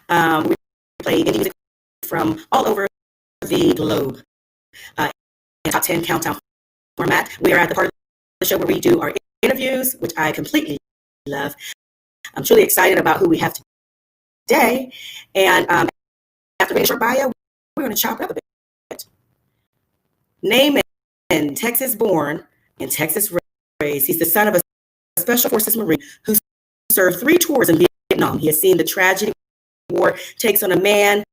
We play indie music from all over the globe in top 10 countdown format. We are at the part of the show where we do our interviews, which I completely love. I'm truly excited about who we have today. And after reading a short bio, we're going to chop it up a bit. Naymen, Texas born and Texas raised. He's the son of a Special Forces Marine who served 3 tours in Vietnam. He has seen the tragedy war takes on a man,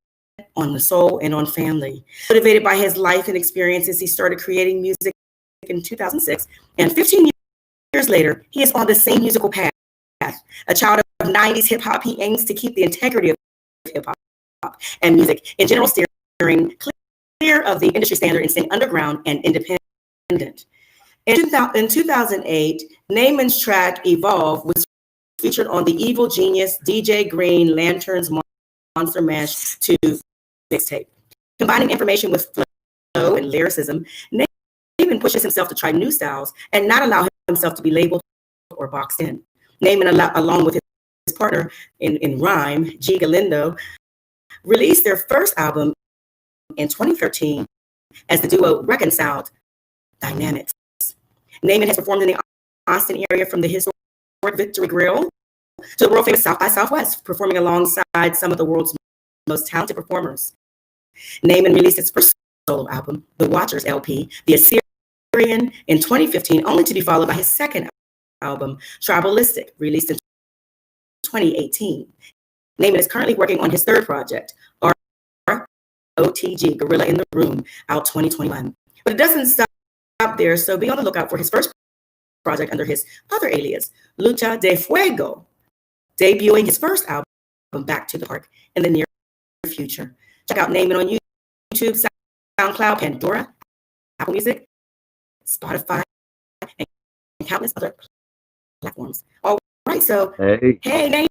on the soul, and on family. Motivated by his life and experiences, he started creating music in 2006. And 15 years later, he is on the same musical path. A child of 90s hip hop, he aims to keep the integrity of hip hop and music in general, steering clear of the industry standard and staying underground and independent. In 2008, Naymen's track Evolve was featured on the Evil Genius DJ Green Lantern's Monster Mash 2 mixtape. Combining information with flow and lyricism, Naymen pushes himself to try new styles and not allow himself to be labeled or boxed in. Naymen, along with his partner in rhyme, G. Galindo, released their first album in 2013 as the duo Reconciled Dynamics. Naymen has performed in the Austin area from the historic Victory Grill to the world famous South by Southwest, performing alongside some of the world's most talented performers. Naymen released his first solo album, The Watchers LP, The Assyrian, in 2015, only to be followed by his second album, Tribalistic, released in 2018. Naymen is currently working on his third project, ROTG, Gorilla in the Room, out 2021. But it doesn't stop there, so be on the lookout for his first project under his other alias, Lucha de Fuego, debuting his first album, Back to the Park, in the near future. Check out Naymen on YouTube, SoundCloud, Pandora, Apple Music, Spotify, and countless other platforms. All right, so hey Naymen.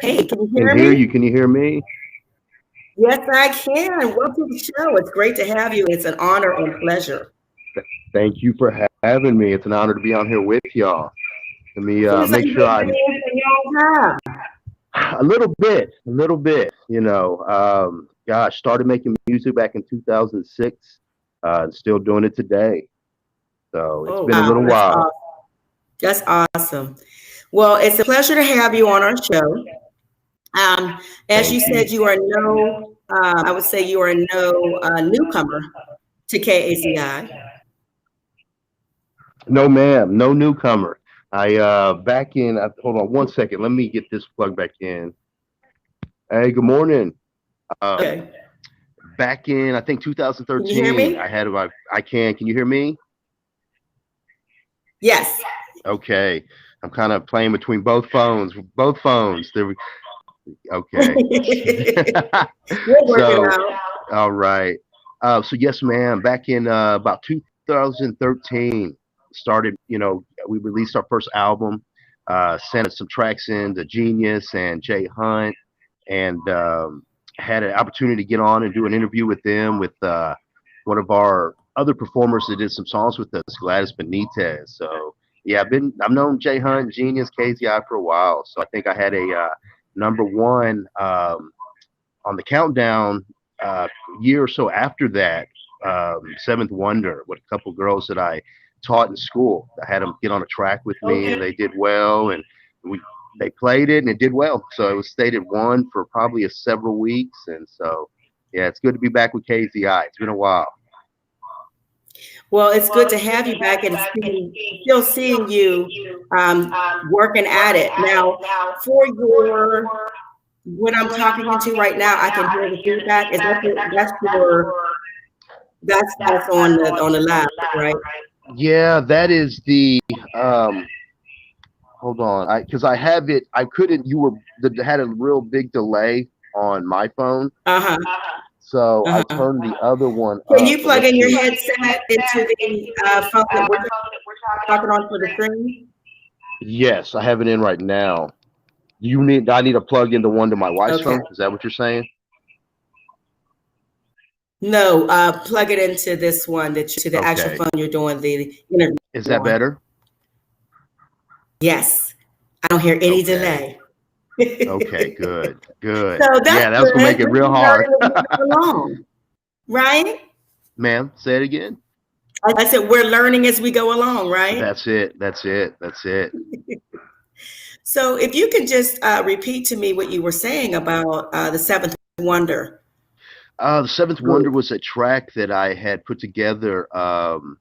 Hey, can you hear me? Can you hear me? Yes, I can. Welcome to the show. It's great to have you. It's an honor and pleasure. Thank you for having me. It's an honor to be on here with y'all. Let me make sure a little bit, you know. Gosh, started making music back in 2006. Still doing it today. So it's been a little while. Awesome. That's awesome. Well, it's a pleasure to have you on our show. As you said, you are I would say you are no newcomer to KAZI. No, ma'am, no newcomer. Back in, hold on one second. Let me get this plugged back in. Hey, good morning. Okay. Back in, I think 2013, can you hear me? Can you hear me? Yes. Okay. I'm kind of playing between both phones. Okay. We're working out. All right. So yes, ma'am. Back in about 2013, started. You know, we released our first album. Sent some tracks in to Genius and Jay Hunt, and had an opportunity to get on and do an interview with them with one of our other performers that did some songs with us, Gladys Benitez. So yeah, I've known Jay Hunt, Genius, KZI for a while. So I think I had a #1 on the countdown year or so after that, Seventh Wonder, with a couple girls that I taught in school. I had them get on a track with me, and they did well, and they played it and it did well. So it was stayed at 1 for probably several weeks, and so yeah, it's good to be back with KZI. It's been a while. Well, it's good to have you back and still seeing you working at it. Now, for what I'm talking into right now, I can hear the feedback. Is that's on the lab, right? Yeah, that is the hold on, because I have it. I couldn't. Had a real big delay on my phone. So I turned the other one up. Can you plug in your headset into the phone that we're talking on for the screen? Yes, I have it in right now. I need to plug in the one to my wife's phone? Is that what you're saying? No, plug it into this one to the actual phone you're doing the interview. Is that better? Yes. I don't hear any delay. Okay, good, good. So that's Yeah, that was gonna good. make it We're real hard. learning as we go along, right? Ma'am, say it again. I said we're learning as we go along, right? That's it. That's it. That's it. So if you can just repeat to me what you were saying about the Seventh Wonder The Seventh Wonder group. was a track that I had put together on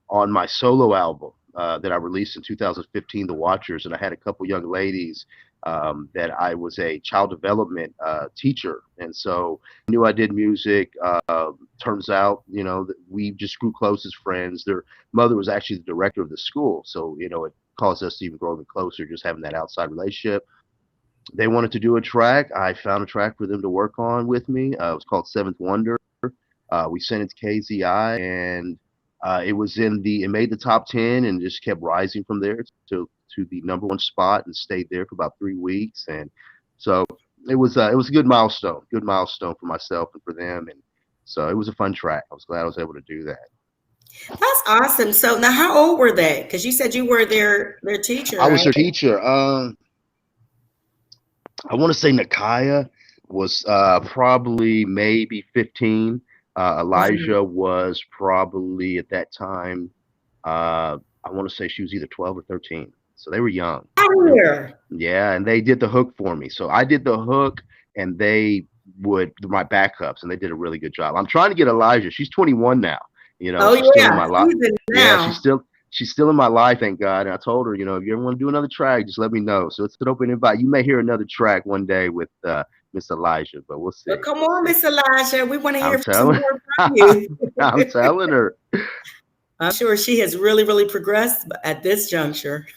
my solo album that I released in 2015, The Watchers, and I had a couple young ladies that I was a child development teacher, and so I knew I did music. Turns out, that we just grew close as friends. Their mother was actually the director of the school, so it caused us to even grow even closer, just having that outside relationship. They wanted to do a track. I found a track for them to work on with me. It was called Seventh Wonder. We sent it to KZI, and it made the top 10 and just kept rising from there to the number one spot and stayed there for about 3 weeks. And so it was a good milestone for myself and for them. And so it was a fun track. I was glad I was able to do that. That's awesome. So now, how old were they? Because you said you were their teacher, I was right? their teacher. I want to say Nakaya was probably maybe 15. Mhm. Elijah was probably at that time, I want to say she was either 12 or 13. So they were young. They were, Here. yeah, and they did the hook for me. So I did the hook and they would my backups and they did a really good job. I'm trying to get Elijah. She's 21 now. Oh She's still in yeah, my life. season Yeah, now. she's still in my life, thank God. And I told her, if you ever want to do another track, just let me know. So it's an open invite. You may hear another track one day with Miss Elijah, but we'll Well, see. come We'll on, see. Miss Elijah. We want to I'm hear some telling more from you. I'm telling her. I'm sure she has really, really progressed at this juncture.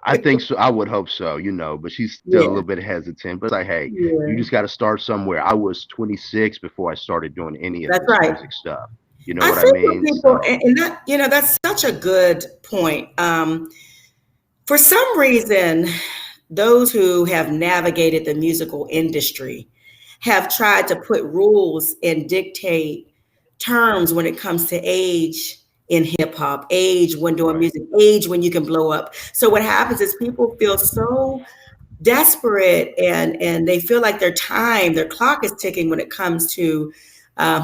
I think so. I would hope so, but she's still a Yeah, little bit hesitant. But it's like, hey, you yeah, just got to start somewhere. I was 26 before I started doing any of that's this right. music stuff. You know I what I think for mean? people, So, and that that's such a good point. For some reason, those who have navigated the musical industry have tried to put rules and dictate terms when it comes to age in hip hop, age when doing right. music, age when you can blow up. So what happens is people feel so desperate and they feel like their clock is ticking when it comes to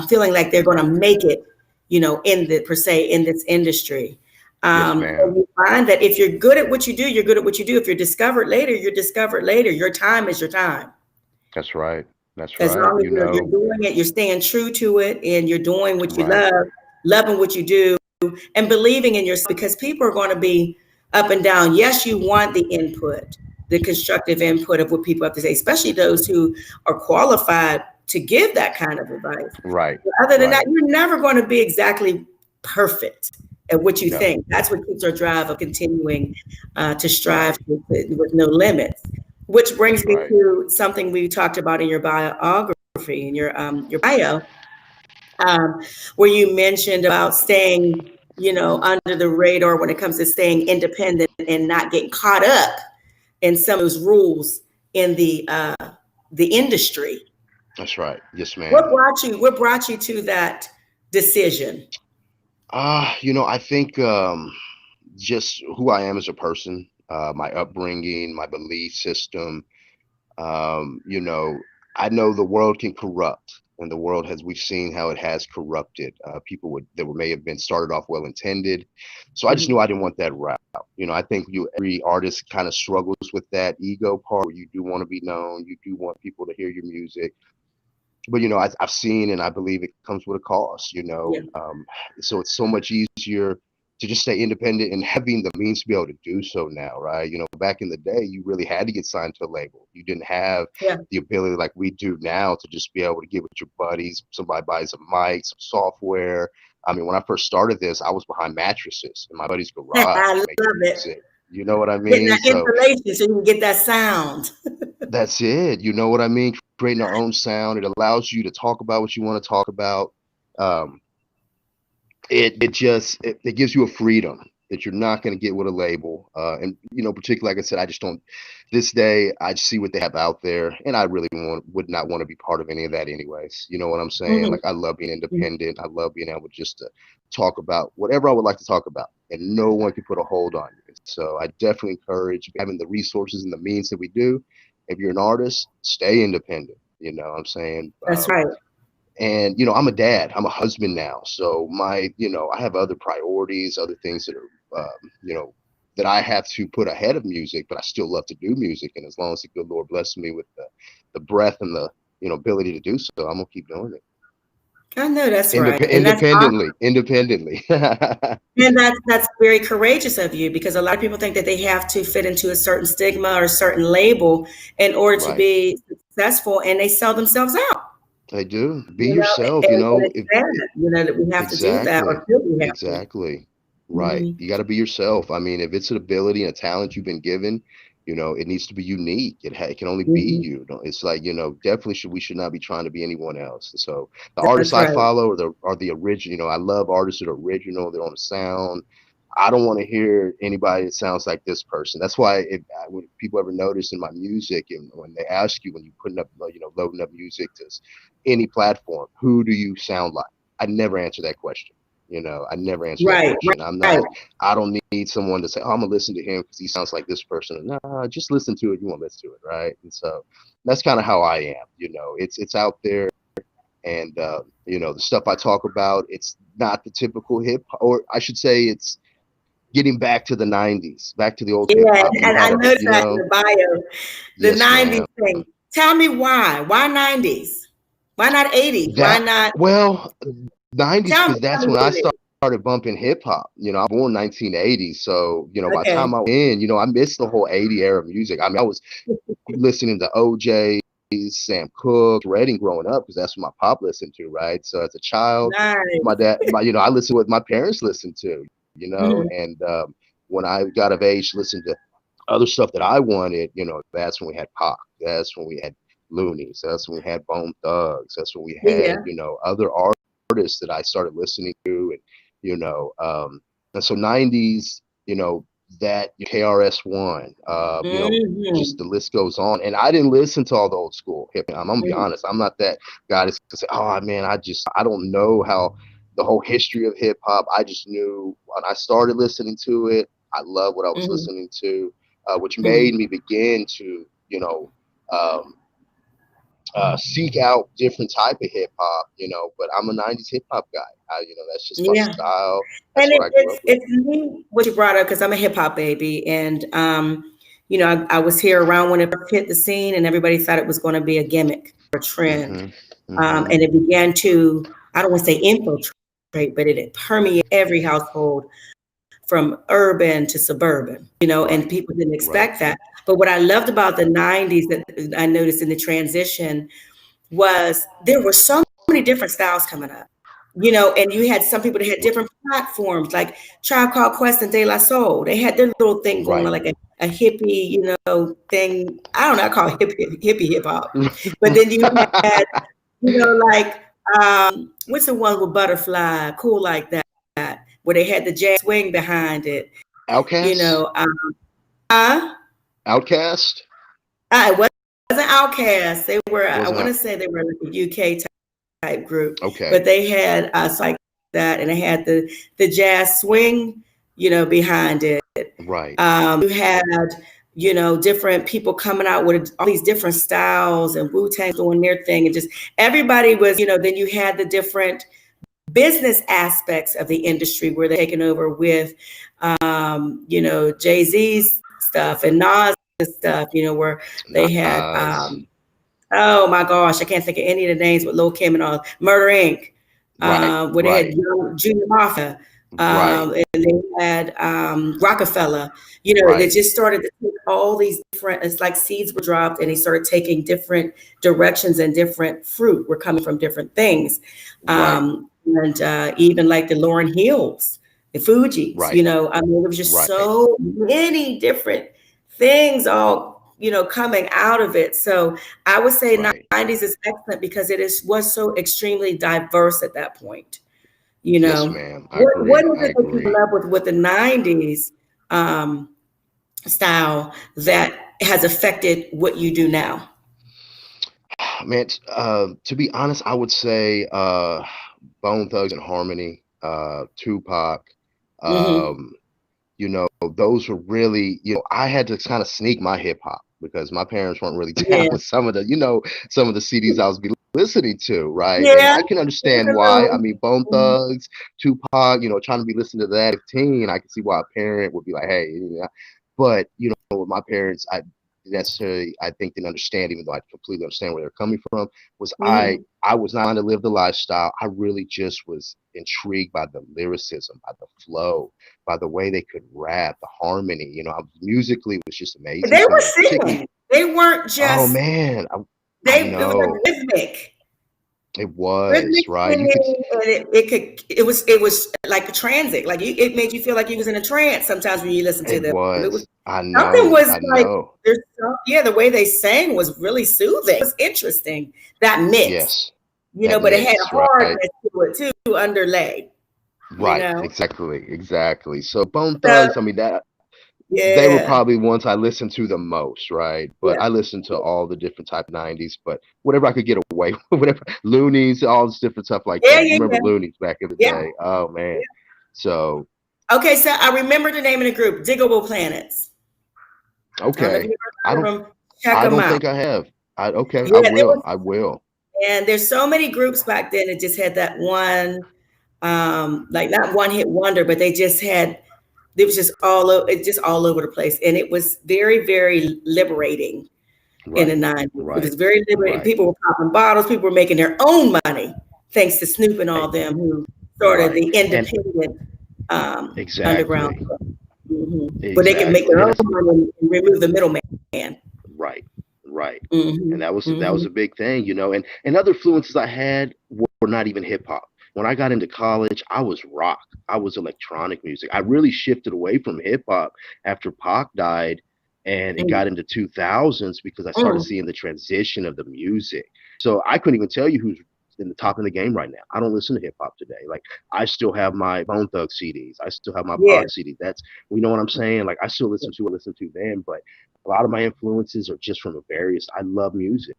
feeling like they're going to make it, in the per se in this industry. Yes, And ma'am. you find that if you're good at what you do, you're good at what you do. If you're discovered later, you're discovered later. Your time is your time. That's right. That's As right. long as you're doing it, you're staying true to it, and you're doing what you Right. love, loving what you do, and believing in yourself. Because people are going to be up and down. Yes, you want the input, the constructive input of what people have to say, especially those who are qualified to give that kind of advice. Right. But other than that, Right. you're never going to be exactly perfect at what you No. think. That's what keeps our drive of continuing to strive Right. with no limits. Which brings That's me right. to something we talked about in your biography, in your bio, um, where you mentioned about staying, under the radar when it comes to staying independent and not getting caught up in some of those rules in the industry. That's right. Yes, What ma'am. brought you? What brought you to that decision? I think just who I am as a person, my upbringing, my belief system. Um, you know, I know the world can corrupt, and the world has. We've seen how it has corrupted people may have been started off well intended. So I just knew Mhm. I didn't want that route. I think every artist kind of struggles with that ego part where you do want to be known, you do want people to hear your music, but I've seen and I believe it comes with a cost. Yeah, So it's so much easier to just stay independent and having the means to be able to do so now, right? Back in the day, you really had to get signed to a label. You didn't have yeah. the ability like we do now to just be able to get with your buddies. Somebody buys a mic, some software. I mean, when I first started this, I was behind mattresses in my buddy's garage I love making it. music. You know what I Getting mean? that So information so you can get that sound. that's it. You know what I mean? Creating our own sound. It allows you to talk about what you want to talk about. Um, it gives you a freedom that you're not going to get with a label. And particularly like I said, I just don't. This day, I see what they have out there, and I really would not want to be part of any of that, anyways. You know what I'm saying? Mhm. Like I love being independent. I love being able just to talk about whatever I would like to talk about, and no one can put a hold on you. So I definitely encourage having the resources and the means that we do. If you're an artist, stay independent. You know what I'm saying? That's right. And, you know, I'm a dad, I'm a husband now. So you know, I have other priorities, other things that are, you know, that I have to put ahead of music, but I still love to do music. And as long as the good Lord blesses me with the breath and the, you know, ability to do so, I'm going to keep doing it. I know that's right. And that's Independently. And that's very courageous of you, because a lot of people think that they have to fit into a certain stigma or a certain label in order to Right. be successful, and they sell themselves out. They do. Be You know, yourself, you and know. it's sad, you know, that we have to do that, or Exactly. feel we have to. Exactly. Right. Mhm. You got to be yourself. I mean, if it's an ability and a talent you've been given, you know, it needs to be unique. It can only be Mhm. you. It's like, you know, definitely we should not be trying to be anyone else. So the That's artists I right. follow are the original. You know, I love artists that are original. They're on the sound. I don't want to hear anybody that sounds like this person. That's why when people ever notice in my music, and when they ask you when you're putting up, you know, loading up music to any platform, who do you sound like? I never answer that question. You know, I never answer that Right, question. right. I don't need someone to say, oh, I'm gonna listen to him because he sounds like this person. No, just listen to it. You want to listen to it, right? And so that's kind of how I am. You know, it's out there, and you know, the stuff I talk about, it's not the typical hip, or I should say, it's getting back to the '90s, back to the old hip Yeah, hop. You and I had a, noticed you that in know, the bio, the yes, 90s ma'am. thing. Tell me why. Why 90s? Why not 80s? Why That not? well, '90s Tell me, because tell that's me when what I it is. started bumping hip hop. You know, I was born 1980, so you know, by the Okay. time I was in, you know, I missed the whole '80 era music. I mean, I was listening to OJ, Sam Cooke, Redding growing up because that's what my pop listened to, right? So as a child, Nice. you know, I listened to what my parents listened to, you know, Mhm. and when I got of age, listened to other stuff that I wanted, you know, that's when we had Pac, that's when we had Loonies, that's when we had Bone Thugs, that's when we had, Yeah. you know, other artists that I started listening to, and you know, and so '90s, you know, that KRS-One, you know, just Mhm. the list goes on. And I didn't listen to all the old school hip hop. I'm gonna be Mhm. honest, I'm not that guy that's gonna say, oh man, I don't know how the whole history of hip hop. I just knew when I started listening to it, I love what I was Mhm. listening to, which made Mhm. me begin to, you know, um, seek out different type of hip hop, you know. But I'm a '90s hip hop guy. You know, that's just my Yeah. style. That's And what I grew up with. it's neat what you brought up, because I'm a hip hop baby, and you know, I was here around when it first hit the scene, and everybody thought it was going to be a gimmick or a trend, Hmm. Hmm. and it began to, I don't want to say infiltrate, but it permeated every household from urban to suburban, you know, and Right. people didn't Right. expect that. But what I loved about the 90s that I noticed in the transition was there were so many different styles coming up, you know, and you had some people that had different platforms, like Tribe Called Quest and De La Soul. They had their little thing going on, Right. like a hippie, you know, thing. I don't know, I call it hippie hip hop. But then you had, you know, like what's the one with Butterfly, Cool Like That, where they had the jazz swing behind it, you Outcast. know. Uh, Outcast. it wasn't Outkast. They were, I Wasn't want to out. say they were like a UK type group, Okay. but they had us like that, and they had the jazz swing, you know, behind it. Right. You had, you know, different people coming out with all these different styles, and Wu-Tang doing their thing, and just everybody was, you know. Then you had the different business aspects of the industry where they're taking over with, you know, Jay-Z's stuff and Nas stuff, you know, where they had, Nas. oh my gosh, I can't think of any of the names with Lil Kim and all. Murder Inc., Right. where they had Right. Junior Mafia, Right. and they had Rockefeller. You know, they Right. just started to take all these different. It's like seeds were dropped, and they started taking different directions, and different fruit were coming from different things. Right. And even like the Lauryn Hills, the Fugees. You Right. know, I mean, there was just Right. so many different things all, you know, coming out of it. So I would say Right. 90s is excellent because was so extremely diverse at that point. You Yes, know, ma'am. I what agree. is I it that you agree. love with the 90s um, style that has affected what you do now? Man, to be honest, I would say Bone Thugs and Harmony, Tupac. Hmm. Um, you know, those were really, you know, I had to kind of sneak my hip hop. because my parents weren't really down Yeah. with some of the, some of the CDs I was listening to, right? And Yeah. I can understand why. I mean, Bone Thugs, Tupac, trying to be listening to that at 15, I can see why a parent would be like, hey, but with my parents, I think didn't understand, even though I completely understand where they're coming from, was Mhm. I was not trying to live the lifestyle. I really just was intrigued by the lyricism, by the flow, by the way they could rap, the harmony. Musically it was just amazing They to were me. Particularly, singing. They weren't oh just man, I it was like know rhythmic. it was Rhythmic right. You could, singing, and it was like a transit. Like it made you feel like you was in a trance sometimes when you listen to it them. It was was. I something know, was I like know. yeah, the way they sang was really soothing. It was interesting, that mix, Yes, that but it had mix, right? hardness to it too, underlay, you Right, know. exactly. So Bone So Thugs, I mean that they were yeah, probably ones I listened to the most, right? But yeah, I listened to all the different type of 90s, but whatever I could get away with, whatever Loonies, all this different stuff like yeah, that. You yeah, remember yeah, Loonies back in the yeah. day? Oh man. So Okay, so I remember the name of the group, Diggable Planets. I don't know if okay. you I ever don't heard of them. Check I them don't out. think I have. Okay, I Yeah, there will. was, I will. and there's so many groups back then that just had that one, like not one hit wonder, but they just had, it was just all over the place, and it was very, very liberating in the Right. 90s. It Right. was very liberating. Right. People were popping bottles. People were making their own money thanks to Snoop and eh, all them who started Right. the And independent underground, exactly. where they could make Exactly. their And own that's money and remove the middleman. right. Right. And Hmm. that was Hmm. a big thing, and other influences I had were not even hip hop. When I got into college, I was rock. I was electronic music. I really shifted away from hip hop after Pac died, and it got into 2000s because I started Mm. seeing the transition of the music. So I couldn't even tell you who's in the top of the game right now. I don't listen to hip hop today. Like I still have my Bone Thug CDs. I still have my Yeah. Pac CDs. That's, you know what I'm saying? Like I still listen to them, but a lot of my influences are just from a various. I love music,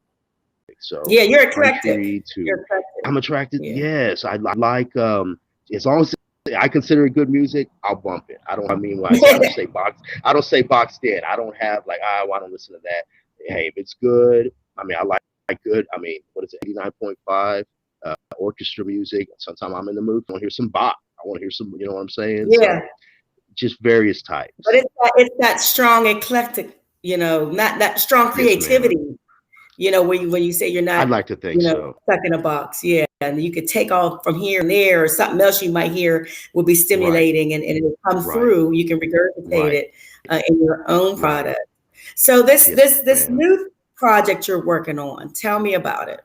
so Yeah, from you're eclectic. country You're to, eclectic. I'm attracted. Yeah. Yes, I like as long as I consider it good music, I'll bump it. I mean when I say, I don't say boxed in. I don't have like, I don't listen to that. Hey, if it's good, I mean I like good. I mean, what is it, 89.5 orchestra music. Sometimes I'm in the mood. I want to hear some Bach. I want to hear some, you know what I'm saying? Yeah. So just various But types. it's that strong eclectic, not that strong Yes, ma'am. creativity, when you say you're I'd not, like to think so. stuck in a box. Yeah. And you could take off from here and there, or something else you might hear will be Right, stimulating, and it'll come right, through. You can regurgitate right, it in your own right. product. So this Yes, this this ma'am. new project you're working on, tell me about it.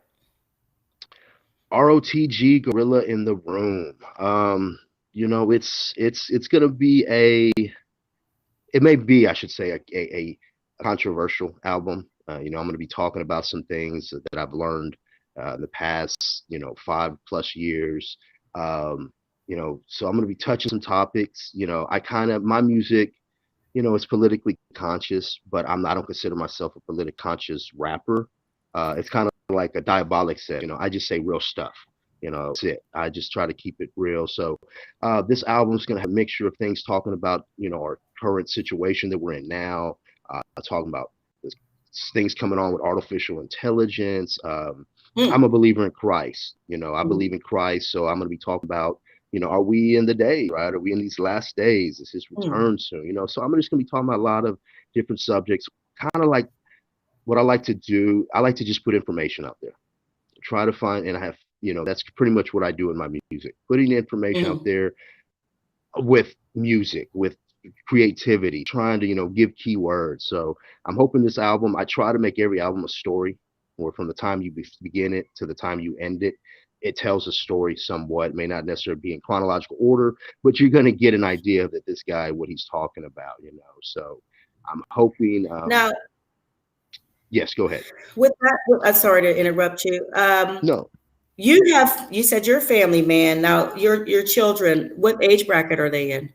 ROTG, Gorilla in the Room. It's gonna be it may be, I should say, a controversial album. I'm gonna be talking about some things that I've learned in the past, 5+ years. Um, so I'm gonna be touching some topics. My music, it's politically conscious, but I don't consider myself a politically conscious rapper. It's kind of like a diabolic set. I just say real stuff. That's it. I just try to keep it real. So this album's gonna have a mixture of things talking about, our current situation that we're in now. Talking about this, things coming on with artificial intelligence. I'm Mm, a believer in Christ. I mm, believe in Christ, so I'm gonna be talking about, are we in the day, right? Are we in these last days? Is his mm, return soon? So I'm just gonna be talking about a lot of different subjects, kind of like what I like to do. I like to just put information out there, try to find, and I have, that's pretty much what I do in my music, putting information out mm. there with music, with creativity, trying to, give keywords. So I'm hoping this album, I try to make every album a story, or from the time you begin it to the time you end it, it tells a story somewhat. It may not necessarily be in chronological order, but you're going to get an idea that this guy, what he's talking about. So I'm hoping, Now, yes, go ahead. with that, I'm sorry to interrupt you. No, You said you're a family man. Now, your children, what age bracket are they in?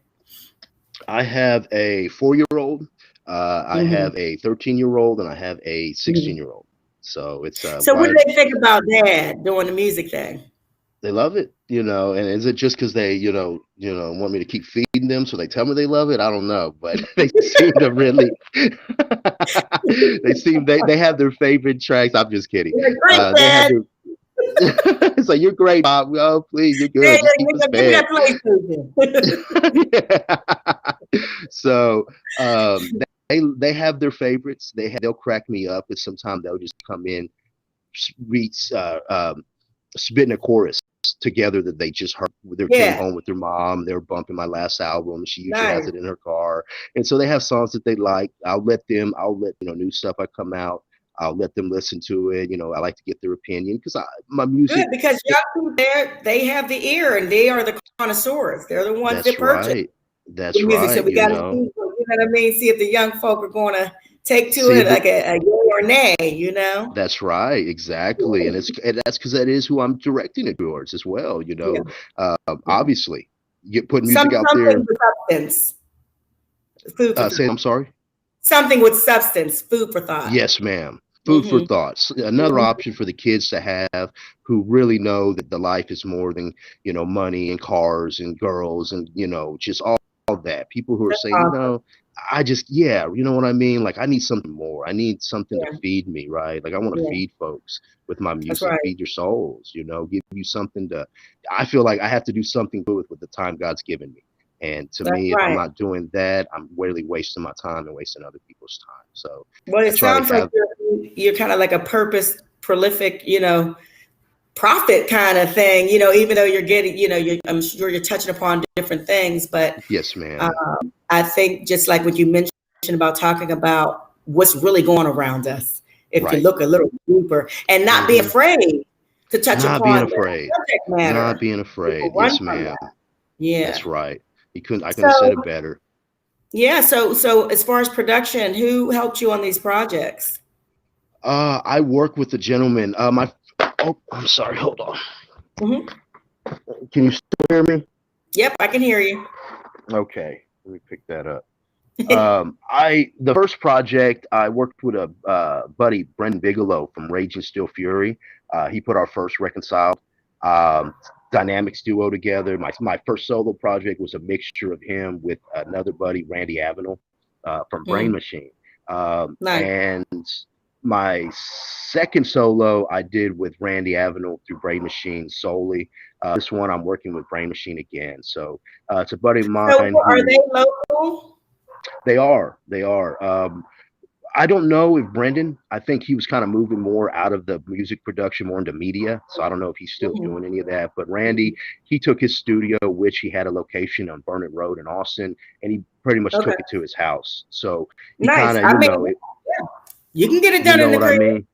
I have a 4-year old, I Hmm. have a 13-year old, and I have a Hmm. 16-year old. So it's So what do right. they think about dad doing the music thing? They love it. You know, and is it just because they, want me to keep feeding them, so they tell me they love it? I don't know, but they seem to really, they have their favorite tracks. I'm just kidding. You're great, They have Dad. their. It's like, you're great, Bob. Oh, please, you're Hey, good. Just keep us give me fed. that Yeah. So they have their favorites. They'll crack me up, and sometimes they'll just come in, read, spitting a chorus together that they just heard. They came Yeah, home with their mom. They were bumping my last album. She usually has nice. it in her car, and so they have songs that they like. I'll let new stuff I come out. I'll let them listen to it. I like to get their opinion because my Good, music. because young people there, they have the ear and they are the connoisseurs. They're the ones that That's purchase right. the That's music. So right. we got to see, you know what I mean? See if the young folk are going to take to See it if like a yay or nay, you know? That's right, exactly, and that's because that is who I'm directing it towards as well. Yeah, yeah. Obviously, you put music out Something there. with substance, food for Say, thought. I'm sorry. Something with substance, food for thought. Yes, ma'am. Food for Hmm. thoughts. Another Hmm. option for the kids to have who really know that the life is more than, money and cars and girls and, just all that. People who are That's saying, awesome. I just, yeah, you know what I mean? Like, I need something more. I need something to Yeah, feed me, right? Like, I want to yeah, feed folks with my that's music, right. feed your souls, give you something I feel like I have to do something good with the time God's given me. And to That's me, if I'm right. not doing that, I'm really wasting my time and wasting other people's time. So Well, I it try to sounds like have. you're kind of like a purpose prolific, profit kind of thing, even though you're getting, I'm sure you're touching upon different things, but Yes, ma'am. I think just like what you mentioned about talking about what's really going around us, if you Right. look a little deeper and not be Hmm. afraid to touch Not being upon the afraid. subject Not matter, being people afraid. run Yes, from ma'am. that. Yeah. That's right. I couldn't have said it So, better. yeah. So as far as production, who helped you on these projects? I work with a gentleman. Oh, I'm sorry. Hold on. Hmm. Can you still hear me? Yep, I can hear you. Okay. Let me pick that up. The first project I worked with a buddy, Brendan Bigelow from Raging Steel Fury. He put our first Reconciled um, Dynamics duo together. My first solo project was a mixture of him with another buddy, Randy Avenel, from Brain Mm, Machine. nice. And my second solo I did with Randy Avenel through Brain Machine solely. This one I'm working with Brain Machine again. So it's a buddy of So mine are they who. local? They are. They are. I don't know if Brendan. I think he was kind of moving more out of the music production, more into media. So I don't know if he's still Mhm. doing any of that. But Randy, he took his studio, which he had a location on Burnett Road in Austin, and he pretty much Okay, took it to his house. So he kind nice. of, I mean, yeah, you can get it you done in know the what I crib, mean?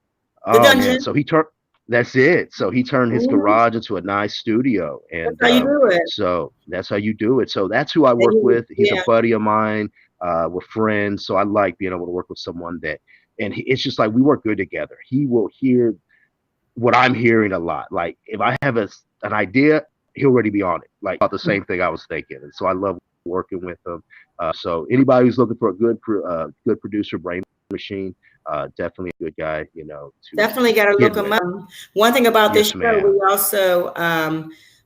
the Oh man. dungeon. So he turned. That's it. So he turned his Hmm. garage into a nice studio, That's and how you do it. so that's how you do it. So that's who I And work with. He's a yeah, buddy of mine. We're friends, so I like being able to work with someone that, and it's just like we work good together. He will hear what I'm hearing a lot. Like if I have an idea, he'll already be on it. Like about the same thing I was thinking, and so I love working with him. So anybody who's looking for a good producer, Brain Machine, definitely a good guy. To definitely got to get look them with. up. One thing about this Yes, show, we ma'am. also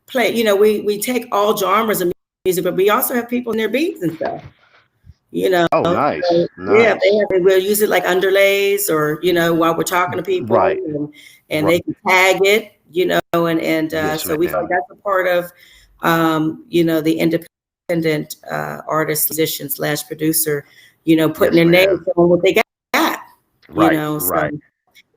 play. We take all genres of music, but we also have people in their beats and stuff. You know, Oh, so, nice, yeah, nice. we'll use it like underlays or while we're talking to people, Right, and right. they can tag it, and Yes, so we feel like ma'am. that's a part of the independent artist, musician slash producer, putting Yes, their name ma'am. on what they got, Right, so right.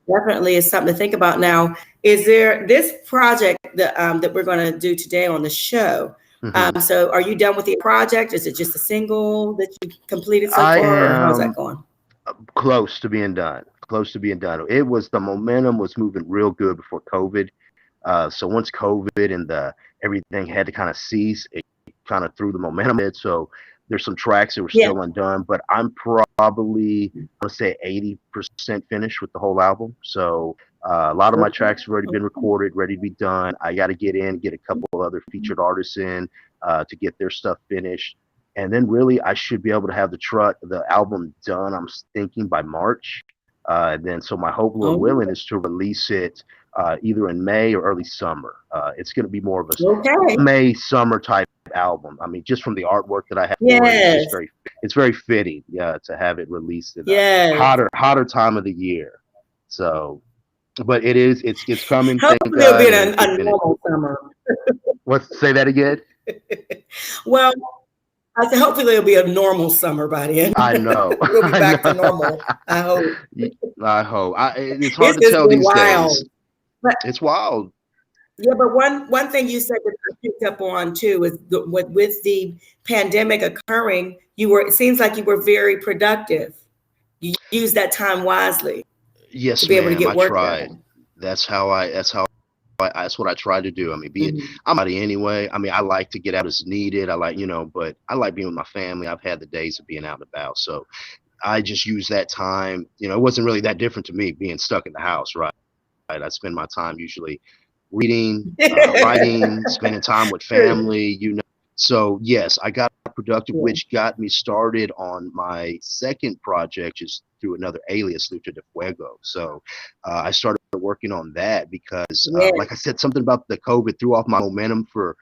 definitely is something to think about. Now, is there this project that we're going to do today on the show? Hmm. So, are you done with the project? Is it just a single that you completed so I far, or how's that am going? close to being done. Close to being done. It was the momentum was moving real good before COVID. So once COVID and the everything had to kind of cease, it kind of threw the momentum. So there's some tracks that were Yeah. still undone, but I'm probably I'm gonna say 80% finished with the whole album. So a lot of my tracks have already been recorded, ready to be done. I got to get a couple of other featured artists in to get their stuff finished, and then really I should be able to have the album done. I'm thinking by March. Then, so my hope, Lord Oh, willing, is to release it either in May or early summer. It's going to be more of a okay. May summer type album. I mean, just from the artwork that I have for it, Yes. it's very fitting, yeah, to have it released at a Yes. hotter time of the year. So, but it's coming, thank Hopefully it'll be God, and a normal summer. Let's say that again. Well, I said hopefully it'll be a normal summer by then. I know. We'll be I back to know. normal. I hope. I hope. It's hard It's to just tell been these wild. days. But It's wild. yeah, but one thing you said that I picked up on too is with the pandemic occurring, it seems like you were very productive. You used that time wisely to Yes, be able to ma'am. get I work tried. done. That's what I try to do. I mean, Mhm. I'm out anyway. I mean, I like to get out as needed. I like, but I like being with my family. I've had the days of being out and about. So I just use that time. It wasn't really that different to me being stuck in the house, right? I spend my time usually reading, writing, spending time with True. family. So yes, I got productive, Yeah. which got me started on my second project, just through another alias, Lucha de Fuego. So I started working on that because, Yeah. like I said, something about the COVID threw off my momentum for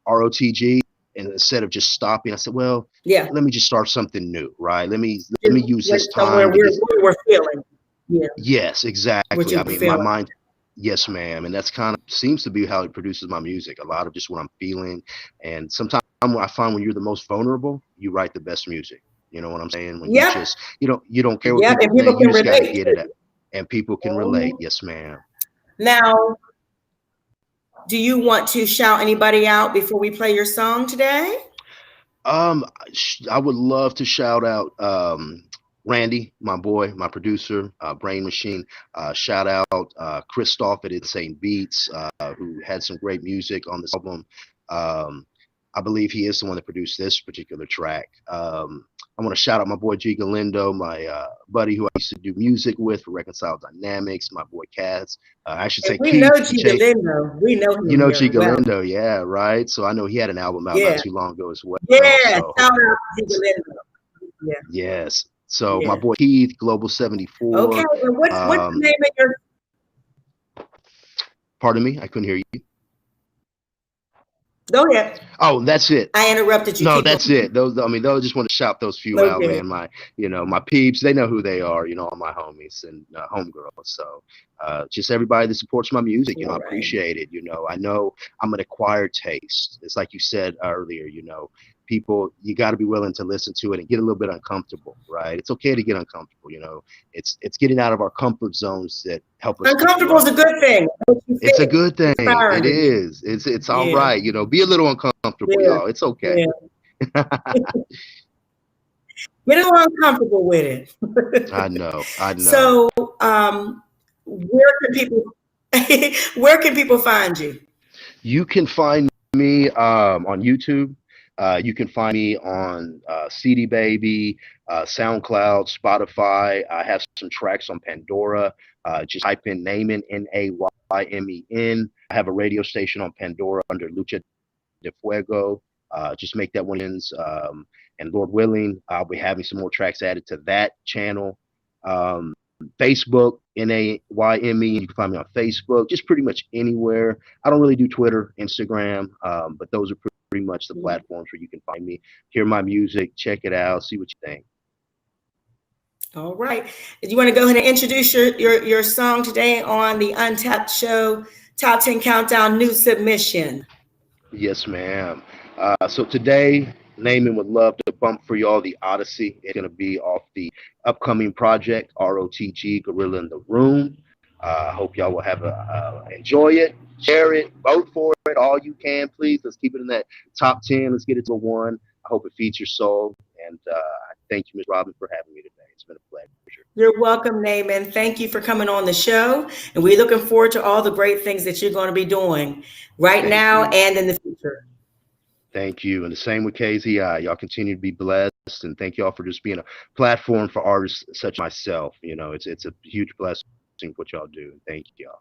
ROTG, and instead of just stopping, I said, well, Yeah. let me just start something new, right? Let me Just use went this somewhere time to get. we were feeling. Yeah. Yes, What exactly. you I were mean, my feeling. mind, yes, ma'am. And that's kind of seems to be how it produces my music. A lot of just what I'm feeling. And sometimes I find when you're the most vulnerable, you write the best music. You know what I'm saying? When you Yep. just, you don't care what Yep. people And people think. You can just got to relate get it too. out. And people can relate. Mhm. Yes, ma'am. Now, do you want to shout anybody out before we play your song today? I would love to shout out Randy, my boy, my producer, Brain Machine. Shout out Christoph at Insane Beats, who had some great music on this album. Um, I believe he is the one that produced this particular track. I want to shout out my boy G Galindo, my buddy who I used to do music with for Reconcile Dynamics, my boy Kaz. I should And say we know Keith. G Galindo. We know You him know G very well. Galindo, yeah, right. So I know he had an album out not Yeah. too long ago as well. Yeah. So Shout out to G Galindo. Yeah. yes. So my Yeah. boy Keith, Global Okay. 74. And what's the Um, name of your pardon me, I couldn't hear you. Go ahead. Oh, that's it. I interrupted you. No, Keep that's going. it. Those just want to shout those few out, Okay. man. My peeps, they know who they are. All my homies and homegirls. So, just everybody that supports my music. I All right. appreciate it. I know I'm an acquired taste. It's like you said earlier. People, you got to be willing to listen to it and get a little bit uncomfortable, right? It's okay to get uncomfortable. It's getting out of our comfort zones that help us to Uncomfortable is grow. a good thing. It's a good thing. Inspiring It to you. is. It's all Yeah. right. Be a little uncomfortable, Yeah. y'all. It's okay. Yeah. Get a little uncomfortable with it. I know. So, where can people where can people find you? You can find me on YouTube. You can find me on CD Baby, SoundCloud, Spotify. I have some tracks on Pandora. Just type in Naymen, Naymen. I have a radio station on Pandora under Lucha de Fuego. Just make that one ends. And Lord willing, I'll be having some more tracks added to that channel. Facebook, Nayme. You can find me on Facebook, just pretty much anywhere. I don't really do Twitter, Instagram, but those are pretty much the platforms where you can find me, hear my music, check it out, see what you think. All right. Do you want to go ahead and introduce your song today on the Untapped Show Top 10 Countdown New Submission? Yes, ma'am. So today, Naymen would love to bump for y'all the Odyssey. It's going to be off the upcoming project, ROTG, Gorilla in the Room. I hope y'all will enjoy it, share it, vote for it, all you can, please. Let's keep it in that top 10. Let's get it to 1. I hope it feeds your soul. And thank you, Ms. Robin, for having me today. It's been a pleasure. You're welcome, Naymen. Thank you for coming on the show. And we're looking forward to all the great things that you're going to be doing right now and in the future. Thank you. And the same with KZI. Y'all continue to be blessed. And thank y'all for just being a platform for artists such as myself. It's a huge blessing what y'all do. Thank y'all.